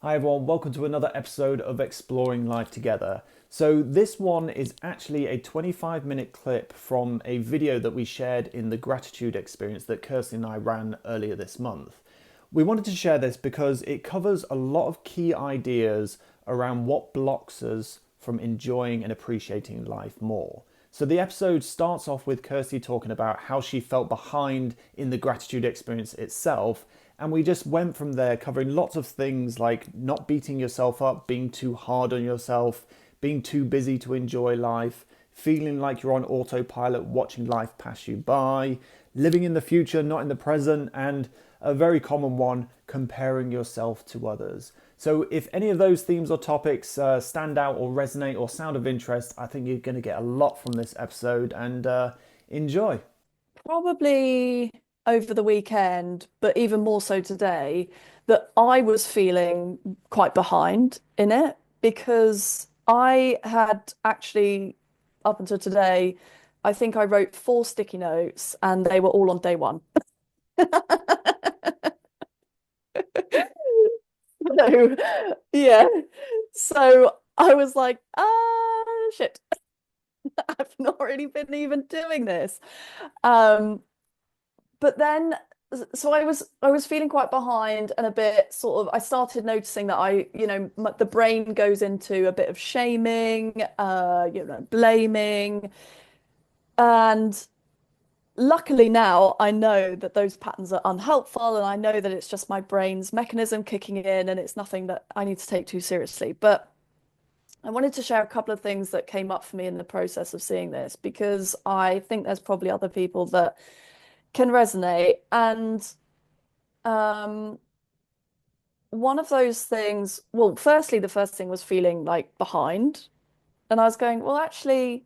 Hi everyone, welcome to another episode of Exploring Life Together. So this one is actually a 25-minute clip from a video that we shared in the gratitude experience that Kirsty and I ran earlier this month. We wanted to share this because it covers a lot of key ideas around what blocks us from enjoying and appreciating life more. So the episode starts off with Kirsty talking about how she felt behind in the gratitude experience itself. And we just went from there covering lots of things like not beating yourself up, being too hard on yourself, being too busy to enjoy life, feeling like you're on autopilot, watching life pass you by, living in the future, not in the present, and a very common one, comparing yourself to others. So if any of those themes or topics stand out or resonate or sound of interest, I think you're going to get a lot from this episode and enjoy. Probably over the weekend, but even more so today, that I was feeling quite behind in it because I had actually, up until today, I think I wrote four sticky notes and they were all on day one. So, yeah. So I was like, shit, I've not really been even doing this. Um, but then so I was feeling quite behind and a bit sort of I started noticing that the brain goes into a bit of shaming, blaming, and luckily now I know that those patterns are unhelpful and I know that it's just my brain's mechanism kicking in and it's nothing that I need to take too seriously. But I wanted to share a couple of things that came up for me in the process of seeing this because I think there's probably other people that can resonate. And um, one of those things, well, firstly, the first thing was feeling like behind. And I was going, well, actually,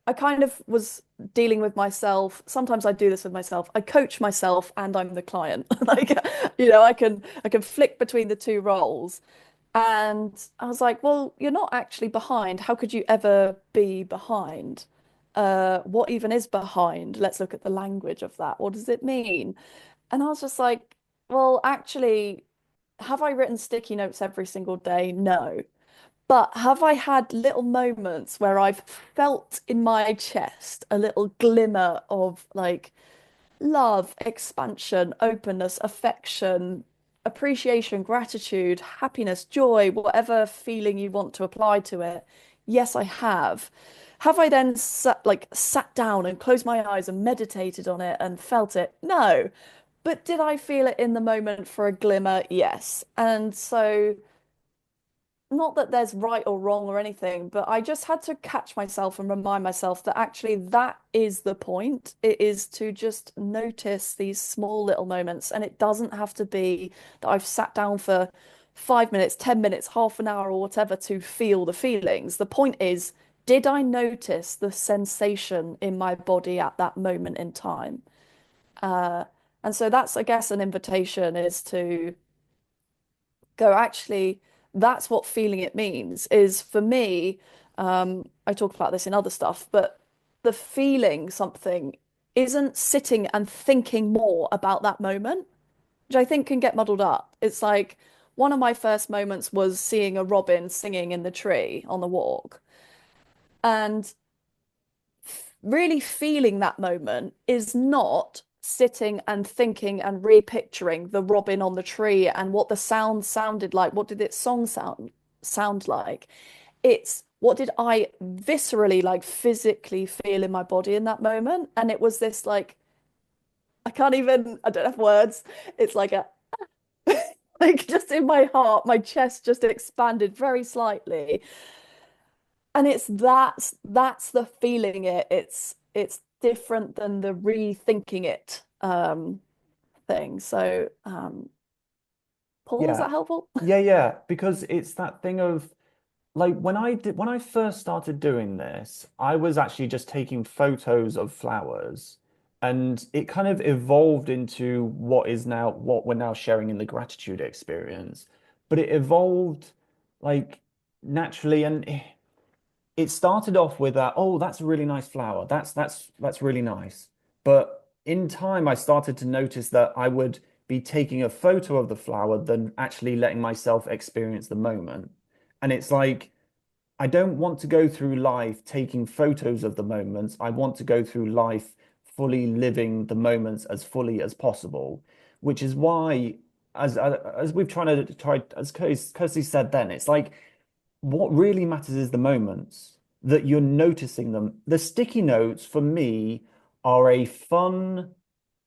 I kind of was dealing with myself. Sometimes I do this with myself. I coach myself and I'm the client. Like, I can flick between the two roles. And I was like, well, you're not actually behind. How could you ever be behind? What even is behind? Let's look at the language of that. What does it mean? And I was just like, well, actually, have I written sticky notes every single day? No. But have I had little moments where I've felt in my chest a little glimmer of like love, expansion, openness, affection, appreciation, gratitude, happiness, joy, whatever feeling you want to apply to it? Yes, I have. Have I then sat down and closed my eyes and meditated on it and felt it? No. But did I feel it in the moment for a glimmer? Yes. And so, not that there's right or wrong or anything, but I just had to catch myself and remind myself that actually that is the point. It is to just notice these small little moments. And it doesn't have to be that I've sat down for 5 minutes, 10 minutes, half an hour, or whatever to feel the feelings. The point is, did I notice the sensation in my body at that moment in time? Uh, and so that's, I guess, an invitation is to go, actually, that's what feeling it means. Is for me, I talk about this in other stuff, but the feeling something isn't sitting and thinking more about that moment, which I think can get muddled up. It's like one of my first moments was seeing a robin singing in the tree on the walk. And really feeling that moment is not sitting and thinking and repicturing the robin on the tree and what the sound sounded like. What did its song sound like? It's what did I viscerally, like physically feel in my body in that moment? And it was this like, I don't have words. It's like a like just in my heart, my chest just expanded very slightly. And that's the feeling it. It's different than the rethinking it thing. So Paul, is Yeah, that helpful? yeah, because it's that thing of like when I first started doing this, I was actually just taking photos of flowers and it kind of evolved into what we're now sharing in the gratitude experience. But it evolved like naturally and it started off with oh, that's a really nice flower. That's really nice. But in time I started to notice that I would be taking a photo of the flower than actually letting myself experience the moment. And it's like, I don't want to go through life taking photos of the moments. I want to go through life fully living the moments as fully as possible, which is why, as we've tried, as Kirsty said then, it's like what really matters is the moments that you're noticing them. The sticky notes for me are a fun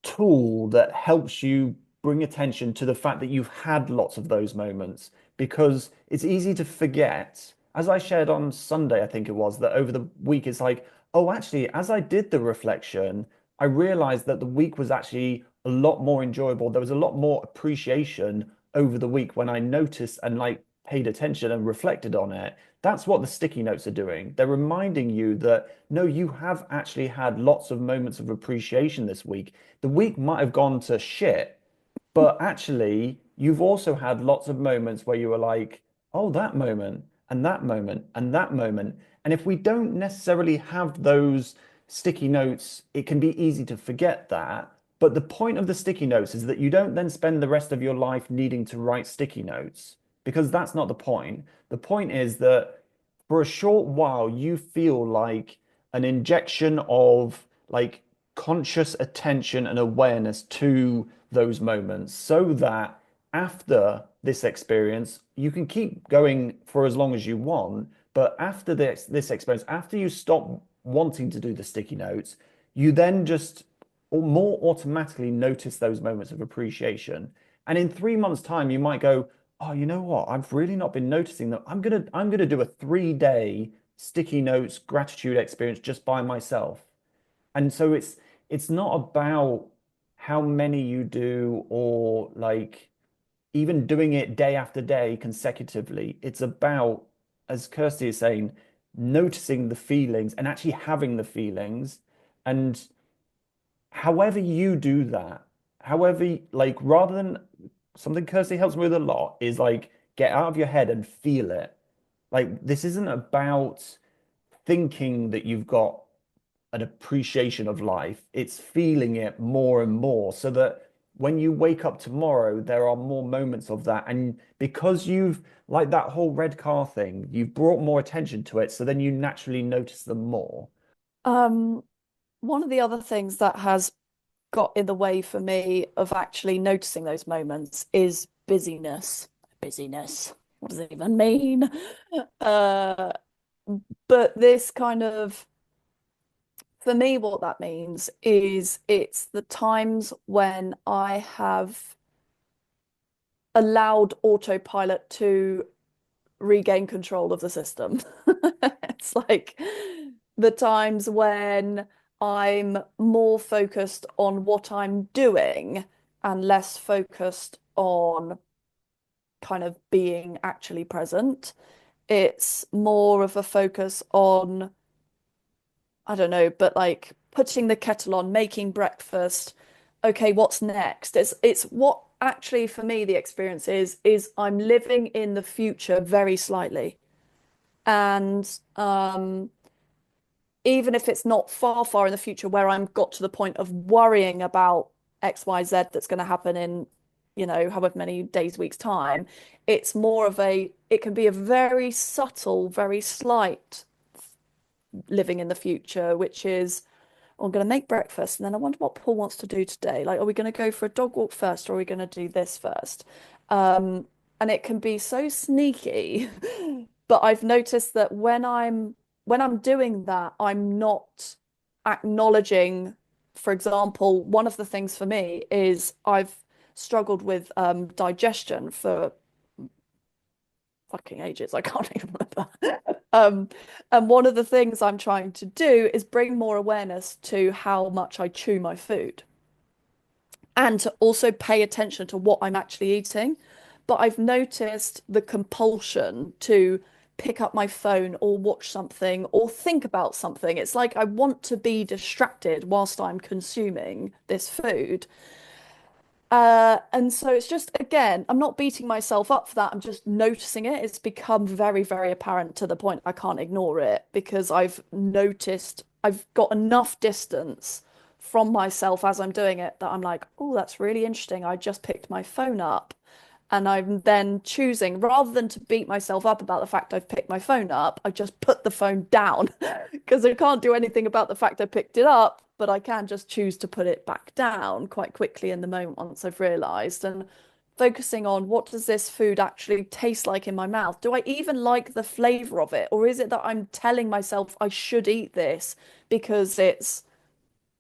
tool that helps you bring attention to the fact that you've had lots of those moments because it's easy to forget. As I shared on Sunday, I think it was, that over the week, it's like, oh, actually, as I did the reflection, I realized that the week was actually a lot more enjoyable. There was a lot more appreciation over the week when I noticed and like paid attention and reflected on it. That's what the sticky notes are doing. They're reminding you that no, you have actually had lots of moments of appreciation this week. The week might have gone to shit, but actually, you've also had lots of moments where you were like, oh, that moment, and that moment, and that moment. And if we don't necessarily have those sticky notes, it can be easy to forget that. But the point of the sticky notes is that you don't then spend the rest of your life needing to write sticky notes because that's not the point. The point is that for a short while, you feel like an injection of like conscious attention and awareness to those moments so that after this experience, you can keep going for as long as you want. But after this experience, after you stop wanting to do the sticky notes, you then just more automatically notice those moments of appreciation. And in 3 months' time, you might go, oh, you know what? I've really not been noticing that. I'm gonna do a 3 day sticky notes gratitude experience just by myself. And so it's not about how many you do or like even doing it day after day consecutively. It's about, as Kirsty is saying, noticing the feelings and actually having the feelings. And however you do that, however, like rather than something Kirsty helps me with a lot is like get out of your head and feel it. Like this isn't about thinking that you've got an appreciation of life. It's feeling it more and more so that when you wake up tomorrow, there are more moments of that. And because you've, like that whole red car thing, you've brought more attention to it. So then you naturally notice them more. Um, One of the other things that has got in the way for me of actually noticing those moments is busyness. Busyness. What does it even mean? Uh, but this kind of, for me, what that means is it's the times when I have allowed autopilot to regain control of the system. It's like the times when I'm more focused on what I'm doing and less focused on kind of being actually present. It's more of a focus on, I don't know, but like putting the kettle on, making breakfast. Okay, what's next? It's what actually for me the experience is I'm living in the future very slightly. And even if it's not far, far in the future where I'm got to the point of worrying about X, Y, Z that's going to happen in, however many days, weeks time, it's more of it can be a very subtle, very slight living in the future, which is, oh, I'm going to make breakfast and then I wonder what Paul wants to do today. Like, are we going to go for a dog walk first or are we going to do this first? And it can be so sneaky, but I've noticed that when I'm doing that, I'm not acknowledging, for example, one of the things for me is I've struggled with digestion for fucking ages. I can't even remember. And one of the things I'm trying to do is bring more awareness to how much I chew my food and to also pay attention to what I'm actually eating. But I've noticed the compulsion to pick up my phone or watch something or think about something. It's like I want to be distracted whilst I'm consuming this food. And so it's just, again, I'm not beating myself up for that. I'm just noticing it. It's become very, very apparent to the point I can't ignore it because I've noticed I've got enough distance from myself as I'm doing it that I'm like, oh, that's really interesting. I just picked my phone up. And I'm then choosing, rather than to beat myself up about the fact I've picked my phone up, I just put the phone down because I can't do anything about the fact I picked it up, but I can just choose to put it back down quite quickly in the moment once I've realized. And focusing on what does this food actually taste like in my mouth? Do I even like the flavor of it? Or is it that I'm telling myself I should eat this because it's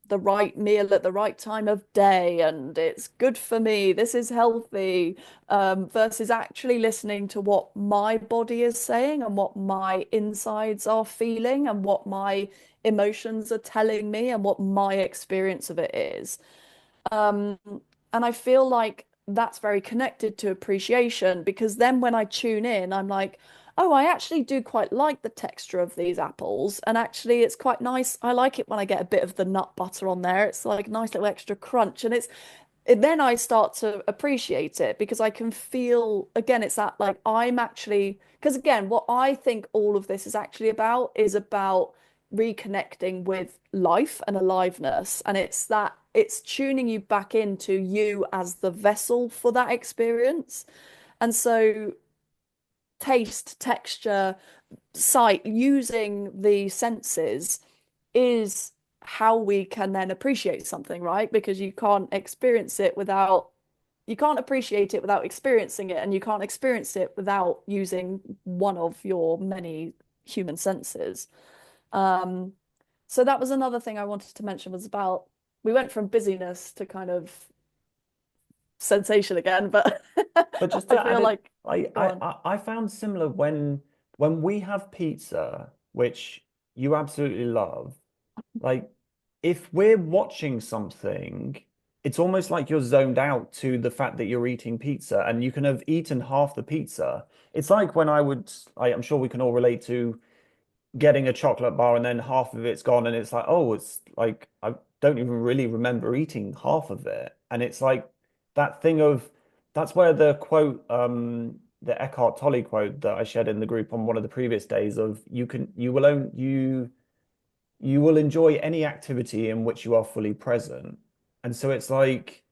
the right meal at the right time of day and it's good for me, this is healthy, versus actually listening to what my body is saying and what my insides are feeling and what my emotions are telling me and what my experience of it is. Um, and I feel like that's very connected to appreciation because then when I tune in, I'm like, oh, I actually do quite like the texture of these apples. And actually, it's quite nice. I like it when I get a bit of the nut butter on there. It's like nice little extra crunch. And then I start to appreciate it because I can feel, again, it's that like I'm actually, because again, what I think all of this is about reconnecting with life and aliveness. And it's that it's tuning you back into you as the vessel for that experience. And so, taste, texture, sight, using the senses is how we can then appreciate something, right? Because you can't appreciate it without experiencing it, and you can't experience it without using one of your many human senses. Um, so that was another thing I wanted to mention was about we went from busyness to kind of sensation again, but But just I to add feel it, like go on. I found similar when we have pizza, which you absolutely love. Like, if we're watching something, it's almost like you're zoned out to the fact that you're eating pizza and you can have eaten half the pizza. It's like when I'm sure we can all relate to getting a chocolate bar and then half of it's gone and it's like, oh, it's like I don't even really remember eating half of it. And it's like that thing of that's where the quote, the Eckhart Tolle quote that I shared in the group on one of the previous days of you will enjoy any activity in which you are fully present. And so it's like,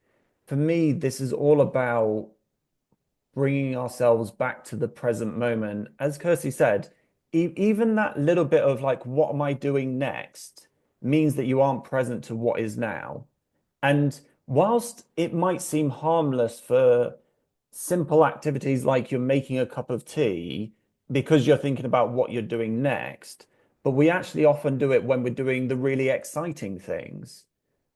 for me, this is all about bringing ourselves back to the present moment. As Kirsty said, even that little bit of like, what am I doing next means that you aren't present to what is now. And whilst it might seem harmless for simple activities like you're making a cup of tea because you're thinking about what you're doing next, but we actually often do it when we're doing the really exciting things.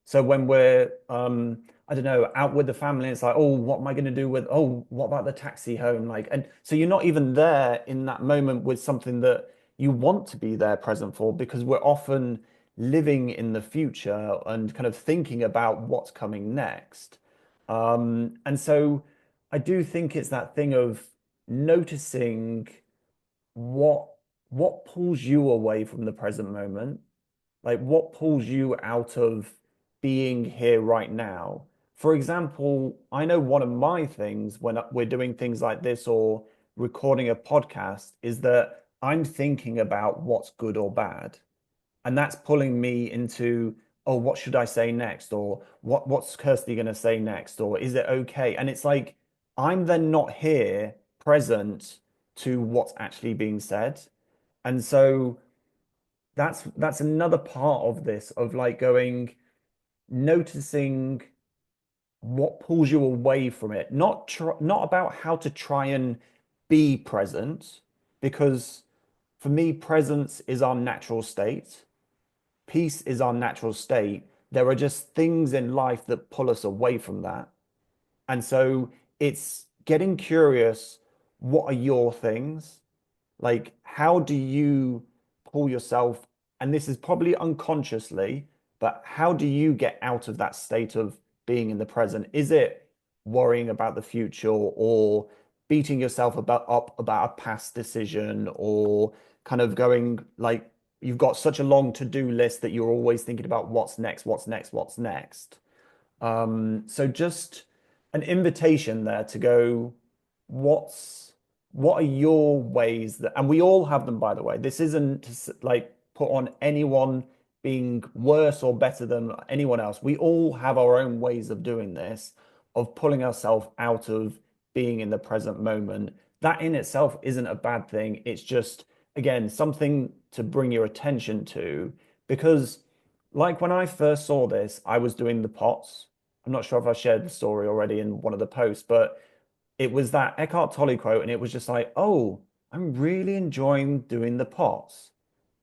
So when we're, I don't know, out with the family, it's like, oh, what am I going to do with, oh, what about the taxi home? Like, and so you're not even there in that moment with something that you want to be there present for because we're often living in the future and kind of thinking about what's coming next. And so I do think it's that thing of noticing what what pulls you away from the present moment, like what pulls you out of being here right now. For example, I know one of my things when we're doing things like this or recording a podcast is that I'm thinking about what's good or bad. And that's pulling me into, oh, what should I say next? Or what's Kirsty going to say next? Or is it okay? And it's like, I'm then not here present to what's actually being said. And so that's another part of this of like going, noticing what pulls you away from it. Not about how to try and be present, because for me, presence is our natural state. Peace is our natural state. There are just things in life that pull us away from that. And so it's getting curious, what are your things? Like, how do you pull yourself? And this is probably unconsciously, but how do you get out of that state of being in the present? Is it worrying about the future or beating yourself up about a past decision or kind of going like you've got such a long to-do list that you're always thinking about what's next, what's next, what's next? So just an invitation there to go, what are your ways that, and we all have them, by the way. This isn't to like put on anyone being worse or better than anyone else. We all have our own ways of doing this, of pulling ourselves out of being in the present moment. That in itself isn't a bad thing. It's just, again, something to bring your attention to because, like when I first saw this, I was doing the pots. I'm not sure if I shared the story already in one of the posts, but it was that Eckhart Tolle quote, and it was just like, oh, I'm really enjoying doing the pots.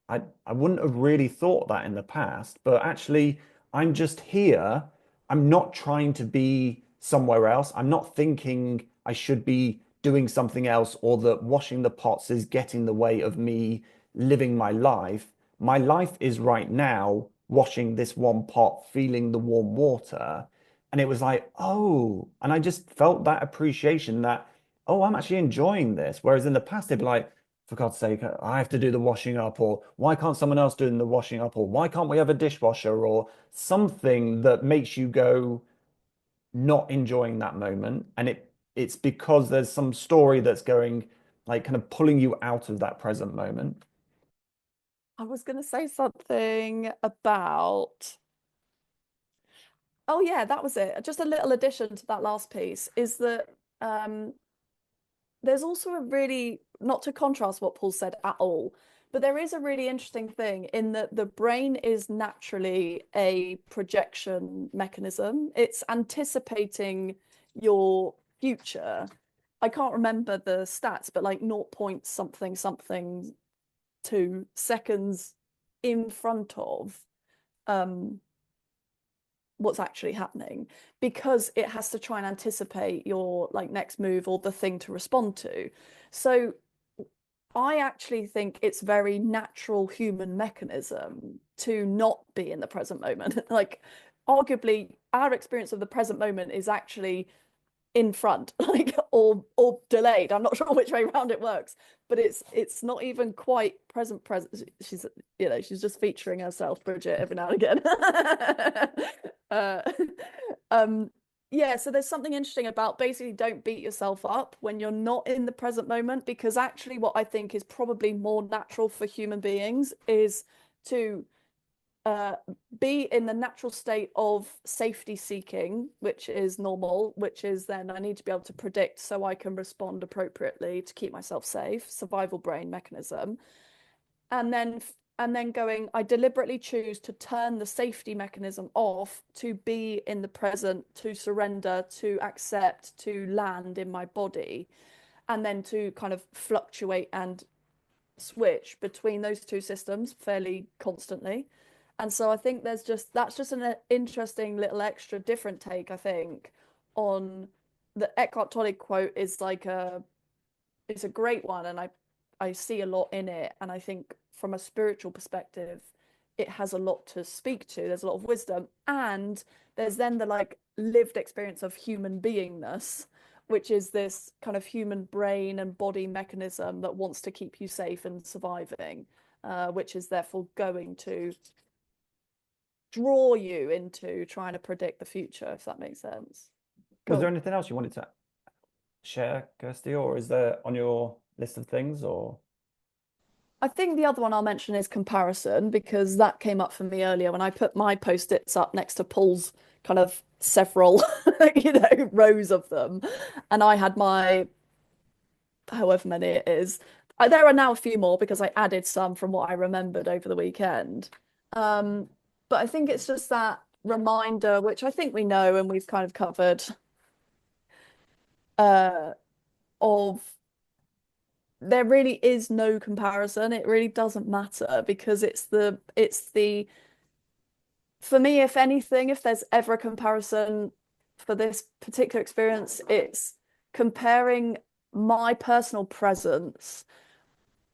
I wouldn't have really thought that in the past, but actually, I'm just here. I'm not trying to be somewhere else. I'm not thinking I should be doing something else or that washing the pots is getting in the way of me living my life. My life is right now washing this one pot, feeling the warm water. And it was like, oh, and I just felt that appreciation that, oh, I'm actually enjoying this. Whereas in the past, they'd be like, for God's sake, I have to do the washing up, or why can't someone else do the washing up, or why can't we have a dishwasher, or something that makes you go not enjoying that moment. And it's because there's some story that's going like kind of pulling you out of that present moment. I was going to say something about, oh yeah, that was it. Just a little addition to that last piece is that um, there's also a really, not to contrast what Paul said at all, but there is a really interesting thing in that the brain is naturally a projection mechanism. It's anticipating your future. I can't remember the stats, but like 0 point something something 2 seconds in front of um what's actually happening because it has to try and anticipate your like next move or the thing to respond to. So I actually think it's very natural human mechanism to not be in the present moment. Like arguably our experience of the present moment is actually in front, like or delayed. I'm not sure which way around it works, but it's not even quite present. She's she's just featuring herself, Bridget, every now and again. uh, um, yeah, so there's something interesting about basically don't beat yourself up when you're not in the present moment, because actually what I think is probably more natural for human beings is to uh, be in the natural state of safety seeking, which is normal, which is then I need to be able to predict so I can respond appropriately to keep myself safe, survival brain mechanism. And then going, I deliberately choose to turn the safety mechanism off to be in the present, to surrender, to accept, to land in my body, and then to kind of fluctuate and switch between those two systems fairly constantly. And so I think that's just an interesting little extra different take, I think, on the Eckhart Tolle quote is like it's a great one, and I see a lot in it, and I think from a spiritual perspective it has a lot to speak to. There's a lot of wisdom, and there's then the like lived experience of human beingness, which is this kind of human brain and body mechanism that wants to keep you safe and surviving, which is therefore going to draw you into trying to predict the future, if that makes sense. Was there Cool. anything else you wanted to share, Kirsty, or is there on your list of things, or? I think the other one I'll mention is comparison, because that came up for me earlier when I put my post-its up next to Paul's kind of several, rows of them. And I had my, however many it is. There are now a few more because I added some from what I remembered over the weekend. Um, but I think it's just that reminder, which I think we know and we've kind of covered, uh, of there really is no comparison. It really doesn't matter because it's the for me, if anything, if there's ever a comparison for this particular experience, it's comparing my personal presence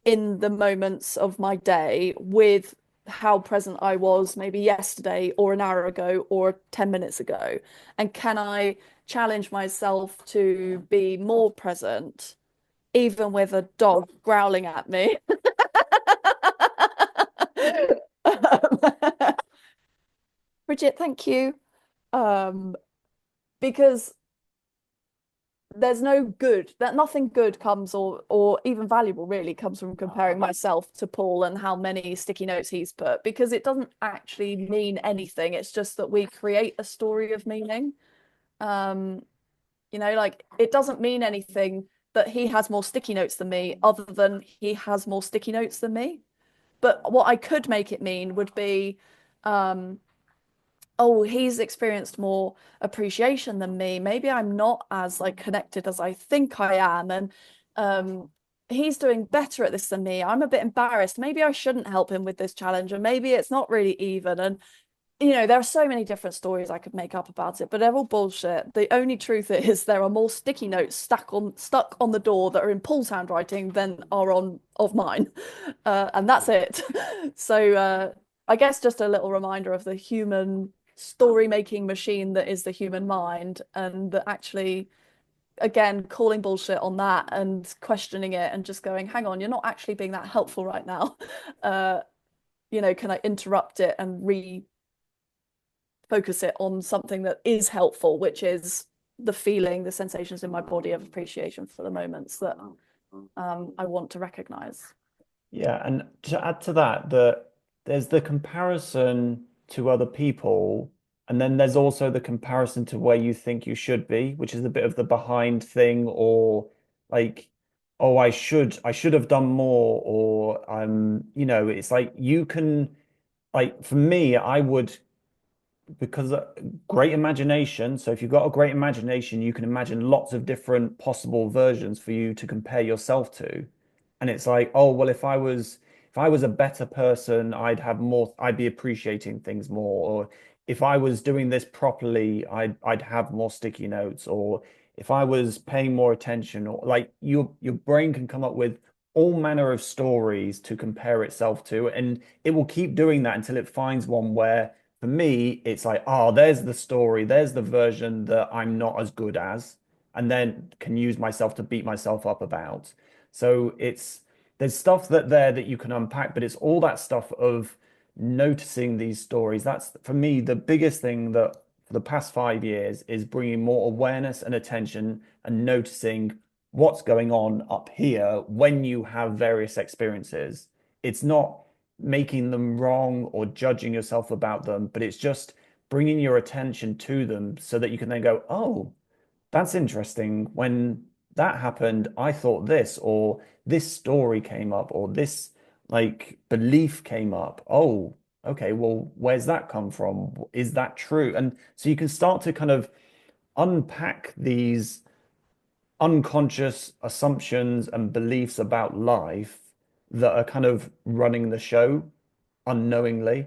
in the moments of my day with how present I was maybe yesterday or an hour ago or 10 minutes ago. And can I challenge myself to be more present, even with a dog growling at me? Um, Bridget, thank you. Um, because there's no good, that nothing good comes, or even valuable really comes from comparing myself to Paul and how many sticky notes he's put, because it doesn't actually mean anything. It's just that we create a story of meaning. Um, like, it doesn't mean anything that he has more sticky notes than me, other than he has more sticky notes than me. But what I could make it mean would be, um, oh, he's experienced more appreciation than me. Maybe I'm not as like connected as I think I am. And um, he's doing better at this than me. I'm a bit embarrassed. Maybe I shouldn't help him with this challenge, and maybe it's not really even. And there are so many different stories I could make up about it, but they're all bullshit. The only truth is there are more sticky notes stuck on the door that are in Paul's handwriting than are on of mine, and that's it. So I guess just a little reminder of the human story making machine that is the human mind, and that actually, again, calling bullshit on that and questioning it and just going, hang on, you're not actually being that helpful right now. Uh, can I interrupt it and focus it on something that is helpful, which is the feeling, the sensations in my body of appreciation for the moments that I want to recognize. Yeah, and to add to that, there's the comparison to other people, and then there's also the comparison to where you think you should be, which is a bit of the behind thing, or like, oh, I should have done more, or it's like you can, like for me, I would, because great imagination. So if you've got a great imagination, you can imagine lots of different possible versions for you to compare yourself to. And it's like, oh, well, if I was a better person, I'd be appreciating things more. Or if I was doing this properly, I'd have more sticky notes. Or if I was paying more attention, or like your brain can come up with all manner of stories to compare itself to, and it will keep doing that until it finds one where for me, it's like, oh, there's the story, there's the version that I'm not as good as, and then can use myself to beat myself up about. So there's stuff that you can unpack, but it's all that stuff of noticing these stories. That's for me the biggest thing that for the past 5 years is bringing more awareness and attention and noticing what's going on up here when you have various experiences. It's not making them wrong or judging yourself about them, but it's just bringing your attention to them so that you can then go, oh, that's interesting. When that happened, I thought this, or this story came up, or this like belief came up. Oh, okay, well, where's that come from? Is that true? And so you can start to kind of unpack these unconscious assumptions and beliefs about life that are kind of running the show unknowingly.